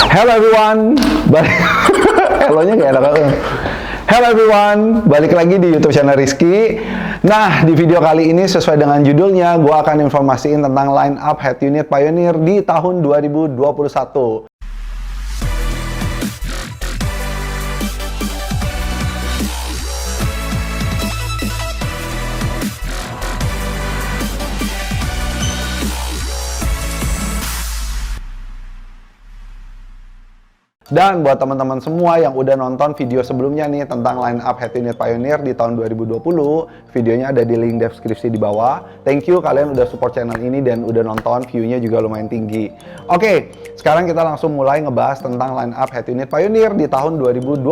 Hello everyone, hello-nya gak enak banget. Hello everyone, balik lagi di YouTube channel Rizky. Nah, di video kali ini sesuai dengan judulnya, gue akan informasiin tentang line up head unit Pioneer di tahun 2021. Dan buat teman-teman semua yang udah nonton video sebelumnya nih tentang line up head unit Pioneer di tahun 2020, videonya ada di link deskripsi di bawah. Thank you kalian udah support channel ini dan udah nonton, view-nya juga lumayan tinggi. Oke, sekarang kita langsung mulai ngebahas tentang line up head unit Pioneer di tahun 2021,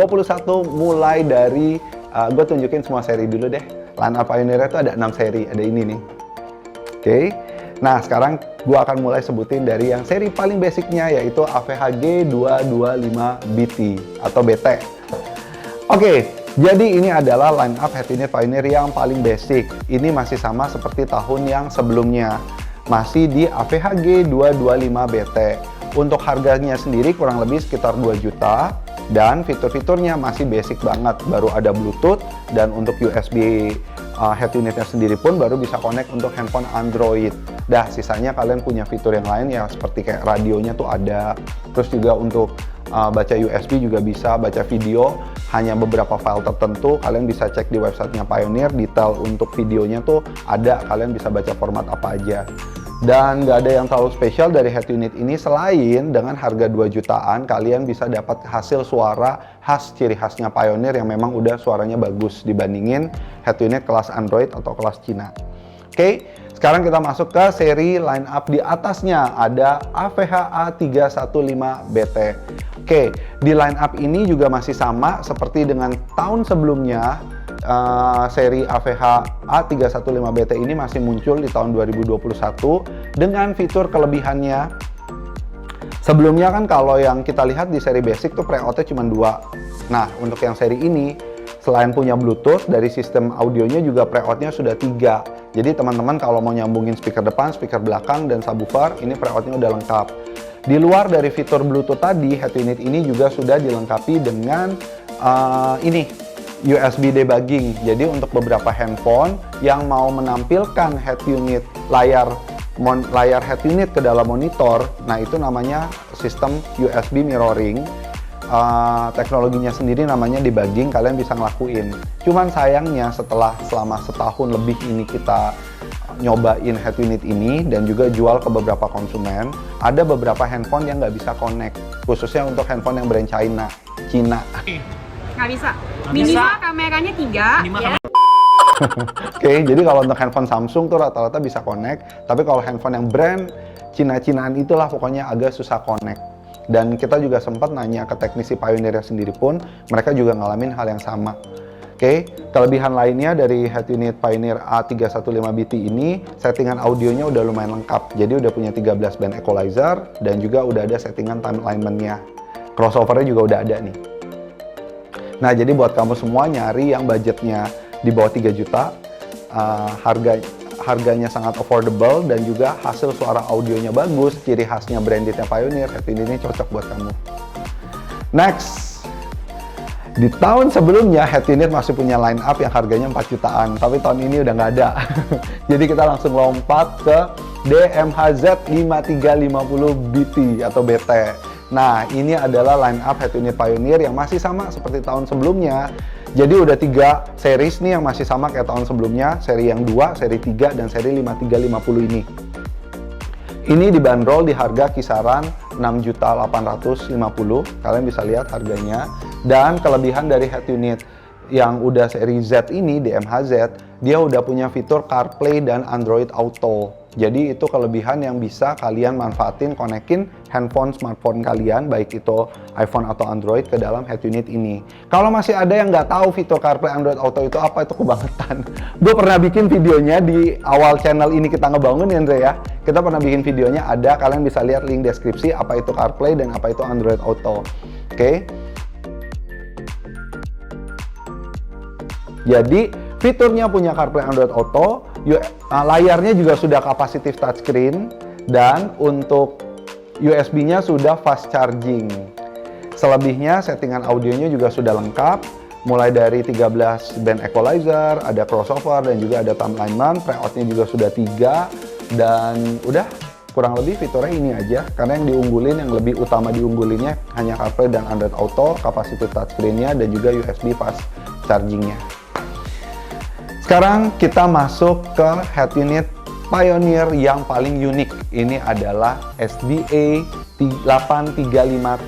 mulai dari gue tunjukin semua seri dulu deh. Line up Pioneer itu ada 6 seri, ada ini nih. Oke. Nah, sekarang gue akan mulai sebutin dari yang seri paling basicnya, yaitu AVHG 225BT atau BT. Oke, jadi ini adalah line up head unit Pioneer yang paling basic. Ini masih sama seperti tahun yang sebelumnya. Masih di AVHG 225BT. Untuk harganya sendiri kurang lebih sekitar 2 juta. Dan fitur-fiturnya masih basic banget. Baru ada Bluetooth, dan untuk USB head unitnya sendiri pun baru bisa connect untuk handphone Android. Dah, sisanya kalian punya fitur yang lain ya, seperti kayak radionya tuh ada. Terus juga untuk baca USB juga bisa, baca video hanya beberapa file tertentu. Kalian bisa cek di websitenya Pioneer, detail untuk videonya tuh ada, kalian bisa baca format apa aja. Dan nggak ada yang terlalu spesial dari head unit ini selain dengan harga 2 jutaan kalian bisa dapat hasil suara khas, ciri khasnya Pioneer yang memang udah suaranya bagus dibandingin head unit kelas Android atau kelas Cina. Oke, sekarang kita masuk ke seri line up di atasnya, ada AVH A315BT. Oke, di line up ini juga masih sama seperti dengan tahun sebelumnya. Seri AVH A315BT ini masih muncul di tahun 2021 dengan fitur kelebihannya. Sebelumnya kan kalau yang kita lihat di seri basic tuh pre-out-nya cuma 2. Nah, untuk yang seri ini selain punya Bluetooth, dari sistem audionya juga pre-out-nya sudah 3. Jadi teman-teman kalau mau nyambungin speaker depan, speaker belakang, dan subwoofer, ini pre-out-nya udah lengkap. Di luar dari fitur Bluetooth tadi, head unit ini juga sudah dilengkapi dengan ini USB debugging. Jadi untuk beberapa handphone yang mau menampilkan head unit layar head unit ke dalam monitor, nah itu namanya sistem USB mirroring. Teknologinya sendiri namanya debugging, kalian bisa ngelakuin. Cuman sayangnya selama setahun lebih ini kita nyobain head unit ini dan juga jual ke beberapa konsumen, ada beberapa handphone yang nggak bisa connect, khususnya untuk handphone yang brand Cina. Nggak bisa. Minimal kameranya 3 ya. Oke, jadi kalau untuk handphone Samsung tuh rata-rata bisa connect, tapi kalau handphone yang brand Cina-Cinaan itulah pokoknya agak susah connect. Dan kita juga sempat nanya ke teknisi Pioneer sendiri pun, mereka juga ngalamin hal yang sama. Oke, kelebihan lainnya dari head unit Pioneer A315BT ini, settingan audionya udah lumayan lengkap. Jadi udah punya 13 band equalizer dan juga udah ada settingan time alignment-nya. Crossover-nya juga udah ada nih. Nah, jadi buat kamu semua nyari yang budgetnya di bawah 3 juta, harganya sangat affordable dan juga hasil suara audionya bagus, ciri khasnya brandednya Pioneer, head unit ini cocok buat kamu. Next, di tahun sebelumnya head unit masih punya line up yang harganya 4 jutaan, tapi tahun ini udah nggak ada. Jadi kita langsung lompat ke DMHZ 5350BT atau BT. Nah, ini adalah line up head unit Pioneer yang masih sama seperti tahun sebelumnya. Jadi udah 3 series nih yang masih sama kayak tahun sebelumnya, seri yang 2, seri 3, dan seri 5350 ini. Ini dibanderol di harga kisaran 6.850.000, kalian bisa lihat harganya. Dan kelebihan dari head unit yang udah seri Z ini, DMHZ, dia udah punya fitur CarPlay dan Android Auto. Jadi itu kelebihan yang bisa kalian manfaatin, konekin handphone smartphone kalian, baik itu iPhone atau Android, ke dalam head unit ini. Kalau masih ada yang nggak tahu fitur CarPlay Android Auto itu apa, itu kebangetan. Gue pernah bikin videonya di awal channel ini kita ngebangun ya Andre ya. Kita pernah bikin videonya, ada, kalian bisa lihat link deskripsi apa itu CarPlay dan apa itu Android Auto. Oke. Jadi fiturnya punya CarPlay Android Auto, layarnya juga sudah capacitive touchscreen, dan untuk USB-nya sudah fast charging. Selebihnya settingan audionya juga sudah lengkap, mulai dari 13 band equalizer, ada crossover, dan juga ada thumb alignment. Pre-out-nya juga sudah 3, dan udah kurang lebih fiturnya ini aja. Karena yang diunggulin, yang lebih utama diunggulinnya hanya CarPlay dan Android Auto, kapasitif touchscreen-nya, dan juga USB fast charging-nya. Sekarang kita masuk ke head unit Pioneer yang paling unik. Ini adalah SDA 835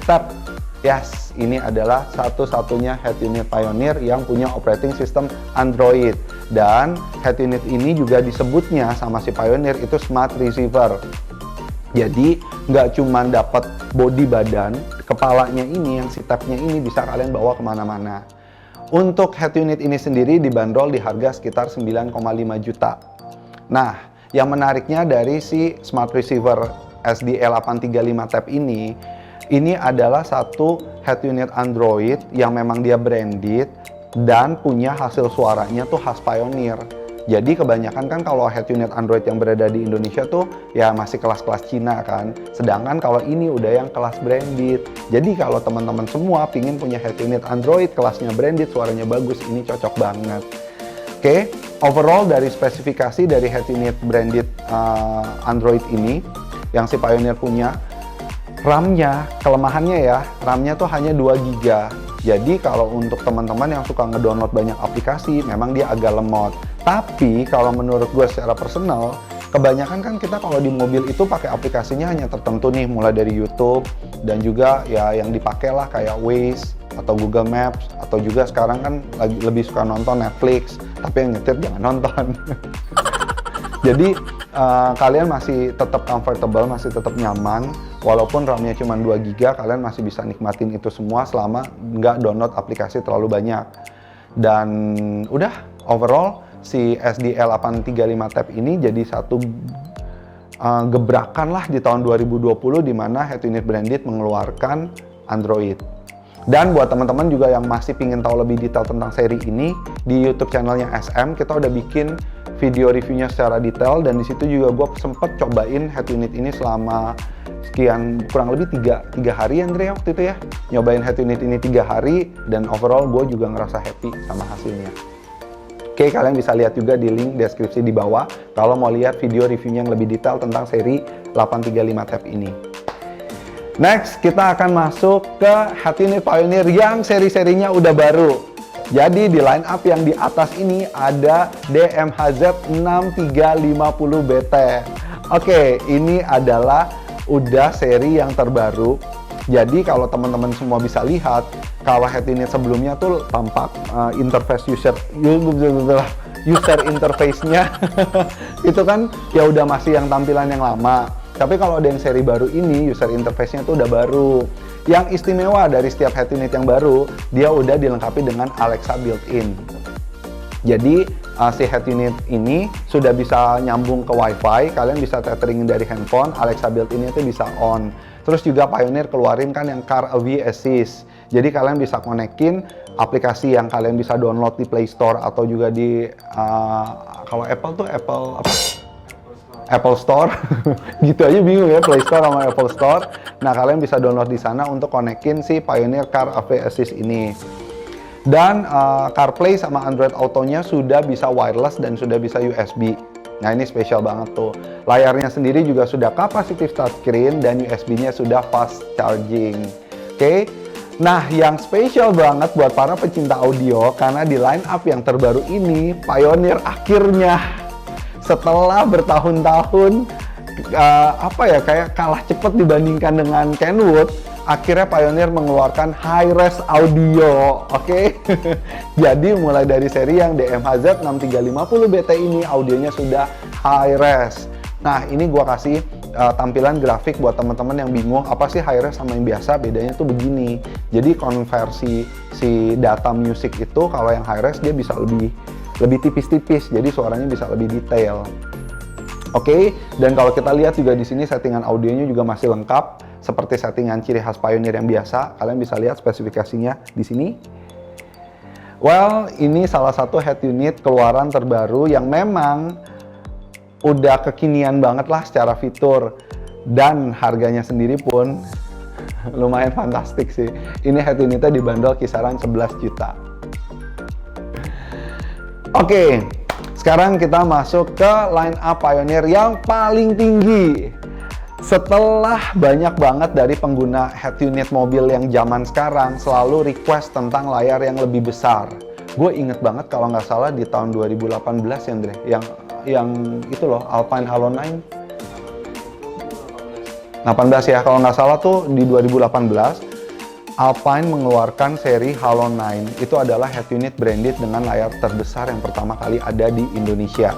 Tab. Yes, ini adalah satu-satunya head unit Pioneer yang punya operating system Android. Dan head unit ini juga disebutnya sama si Pioneer itu Smart Receiver. Jadi nggak cuma dapat body badan, kepalanya ini yang si tabnya ini bisa kalian bawa kemana-mana. Untuk head unit ini sendiri dibanderol di harga sekitar 9,5 juta. Nah, yang menariknya dari si Smart Receiver SDA835 Tab ini adalah satu head unit Android yang memang dia branded dan punya hasil suaranya tuh khas Pioneer. Jadi kebanyakan kan kalau head unit Android yang berada di Indonesia tuh ya masih kelas-kelas Cina kan. Sedangkan kalau ini udah yang kelas branded. Jadi kalau teman-teman semua pingin punya head unit Android kelasnya branded, suaranya bagus, ini cocok banget. Oke, overall dari spesifikasi dari head unit branded Android ini yang si Pioneer punya, RAM-nya, kelemahannya ya, RAM-nya tuh hanya 2 GB. Jadi kalau untuk teman-teman yang suka ngedownload banyak aplikasi, memang dia agak lemot. Tapi kalau menurut gue secara personal, kebanyakan kan kita kalau di mobil itu pakai aplikasinya hanya tertentu nih, mulai dari YouTube dan juga ya yang dipakai lah kayak Waze atau Google Maps, atau juga sekarang kan lagi lebih suka nonton Netflix, tapi yang nyetir jangan nonton. Jadi kalian masih tetap comfortable, masih tetap nyaman, walaupun RAM-nya cuma 2 GB, kalian masih bisa nikmatin itu semua selama nggak download aplikasi terlalu banyak. Dan udah, overall si SDA835 Tab ini jadi satu gebrakan lah di tahun 2020 di mana head unit branded mengeluarkan Android. Dan buat teman-teman juga yang masih pingin tahu lebih detail tentang seri ini, di YouTube channelnya SM kita udah bikin video reviewnya secara detail, dan di situ juga gue sempet cobain head unit ini selama sekian kurang lebih 3 hari Andre waktu itu ya, nyobain head unit ini 3 hari, dan overall gue juga ngerasa happy sama hasilnya. Oke, kalian bisa lihat juga di link deskripsi di bawah kalau mau lihat video reviewnya yang lebih detail tentang seri 835 Tab ini. Next, kita akan masuk ke head unit Pioneer yang seri-serinya udah baru. Jadi di line up yang di atas ini ada DMHZ6350BT. Oke, ini adalah udah seri yang terbaru. Jadi kalau teman-teman semua bisa lihat, kalau head unit sebelumnya tuh tampak interface user interface-nya itu kan ya udah masih yang tampilan yang lama. Tapi kalau ada yang seri baru ini, user interface-nya tuh udah baru. Yang istimewa dari setiap head unit yang baru, dia udah dilengkapi dengan Alexa built-in. Jadi si head unit ini sudah bisa nyambung ke WiFi, kalian bisa tethering dari handphone, Alexa built-in itu bisa on. Terus juga Pioneer keluarin kan yang Car AV Assist. Jadi kalian bisa konekin aplikasi yang kalian bisa download di Play Store atau juga di kalau Apple tuh Apple Store. Gitu aja bingung ya, Play Store sama Apple Store. Nah, kalian bisa download di sana untuk konekin si Pioneer Car AV Assist ini. Dan CarPlay sama Android Auto-nya sudah bisa wireless dan sudah bisa USB. Nah, ini spesial banget tuh. Layarnya sendiri juga sudah kapasitif touchscreen dan USB-nya sudah fast charging. Oke. Nah, yang spesial banget buat para pecinta audio, karena di line up yang terbaru ini, Pioneer akhirnya setelah bertahun-tahun kayak kalah cepat dibandingkan dengan Kenwood, akhirnya Pioneer mengeluarkan high-res audio. Oke. Jadi mulai dari seri yang DMHZ6350BT ini audionya sudah high-res. Nah, ini gua kasih tampilan grafik buat teman-teman yang bingung apa sih high-res sama yang biasa, bedanya tuh begini. Jadi konversi si data musik itu kalau yang high-res dia bisa lebih tipis-tipis, jadi suaranya bisa lebih detail. Oke, dan kalau kita lihat juga di sini settingan audionya juga masih lengkap seperti settingan ciri khas Pioneer yang biasa. Kalian bisa lihat spesifikasinya di sini. Well, ini salah satu head unit keluaran terbaru yang memang udah kekinian banget lah secara fitur. Dan harganya sendiri pun lumayan fantastik sih. Ini head unitnya dibanderol kisaran 11 juta. Oke, sekarang kita masuk ke line up Pioneer yang paling tinggi. Setelah banyak banget dari pengguna head unit mobil yang zaman sekarang selalu request tentang layar yang lebih besar. Gue inget banget kalau nggak salah di tahun 2018 ya Andre, yang itu loh, Alpine Halo 9. 18 ya, kalau nggak salah tuh di 2018 Alpine mengeluarkan seri Halo 9. Itu adalah head unit branded dengan layar terbesar yang pertama kali ada di Indonesia.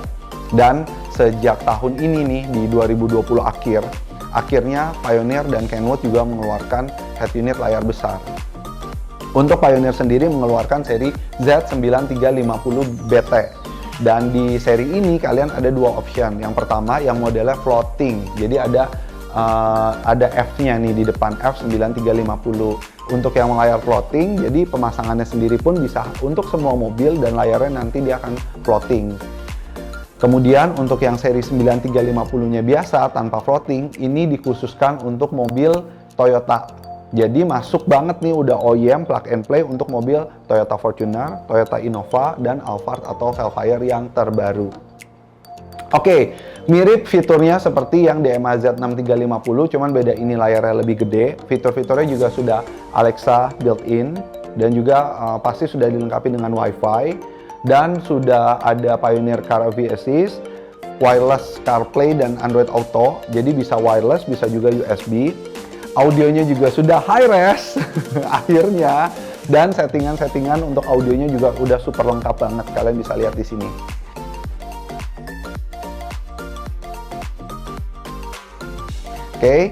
Dan sejak tahun ini nih, di 2020 akhirnya Pioneer dan Kenwood juga mengeluarkan head unit layar besar. Untuk Pioneer sendiri mengeluarkan seri Z9350BT. Dan di seri ini kalian ada dua option. Yang pertama yang modelnya floating. Jadi ada F-nya nih di depan, F9350. Untuk yang layar floating, jadi pemasangannya sendiri pun bisa untuk semua mobil dan layarnya nanti dia akan floating. Kemudian untuk yang seri 9350-nya biasa tanpa floating, ini dikhususkan untuk mobil Toyota. Jadi masuk banget nih, udah OEM plug and play untuk mobil Toyota Fortuner, Toyota Innova, dan Alphard atau Velfire yang terbaru. Oke, mirip fiturnya seperti yang DMA Z6350, cuman beda ini layarnya lebih gede. Fitur-fiturnya juga sudah Alexa built-in, dan juga pasti sudah dilengkapi dengan Wi-Fi, dan sudah ada Pioneer Car Assist, wireless CarPlay dan Android Auto, jadi bisa wireless, bisa juga USB. Audionya juga sudah high-res, akhirnya, dan settingan-settingan untuk audionya juga udah super lengkap banget, kalian bisa lihat di sini. Oke,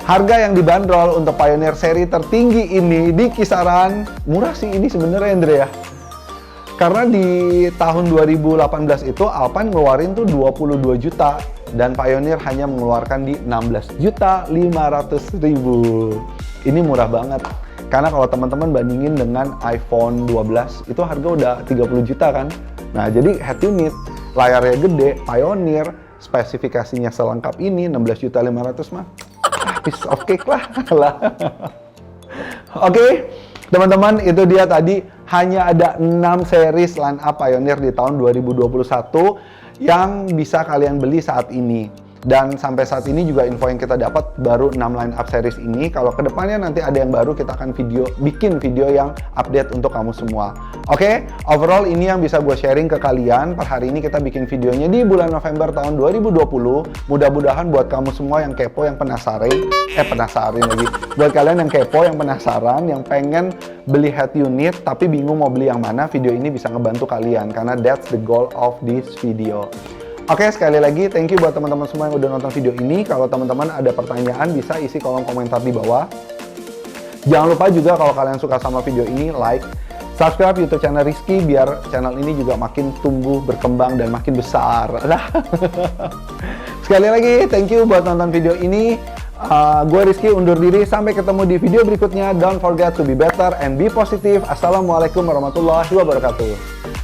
harga yang dibanderol untuk Pioneer seri tertinggi ini di kisaran murah sih ini sebenarnya Andre ya. Karena di tahun 2018 itu Alpine ngeluarin tuh 22 juta dan Pioneer hanya mengeluarkan di 16.500.000. Ini murah banget. Karena kalau teman-teman bandingin dengan iPhone 12 itu harga udah 30 juta kan. Nah, jadi head unit, layarnya gede, Pioneer, spesifikasinya selengkap ini 16.500.000 mah piece of cake lah. Oke, teman-teman, itu dia tadi hanya ada 6 series line up Pioneer di tahun 2021 yang bisa kalian beli saat ini. Dan sampai saat ini juga info yang kita dapat baru 6 line up series ini. Kalau kedepannya nanti ada yang baru, kita akan bikin video yang update untuk kamu semua. Oke, overall ini yang bisa gue sharing ke kalian. Per hari ini kita bikin videonya di bulan November tahun 2020. Mudah-mudahan buat kamu semua yang kepo, yang penasaran lagi. Buat kalian yang kepo, yang penasaran, yang pengen beli head unit tapi bingung mau beli yang mana, video ini bisa ngebantu kalian. Karena that's the goal of this video. Oke, sekali lagi thank you buat teman-teman semua yang udah nonton video ini. Kalau teman-teman ada pertanyaan bisa isi kolom komentar di bawah. Jangan lupa juga kalau kalian suka sama video ini, like, subscribe YouTube channel Rizky biar channel ini juga makin tumbuh, berkembang, dan makin besar. Sekali lagi thank you buat nonton video ini. Gue Rizky undur diri, sampai ketemu di video berikutnya. Don't forget to be better and be positive. Assalamualaikum warahmatullahi wabarakatuh.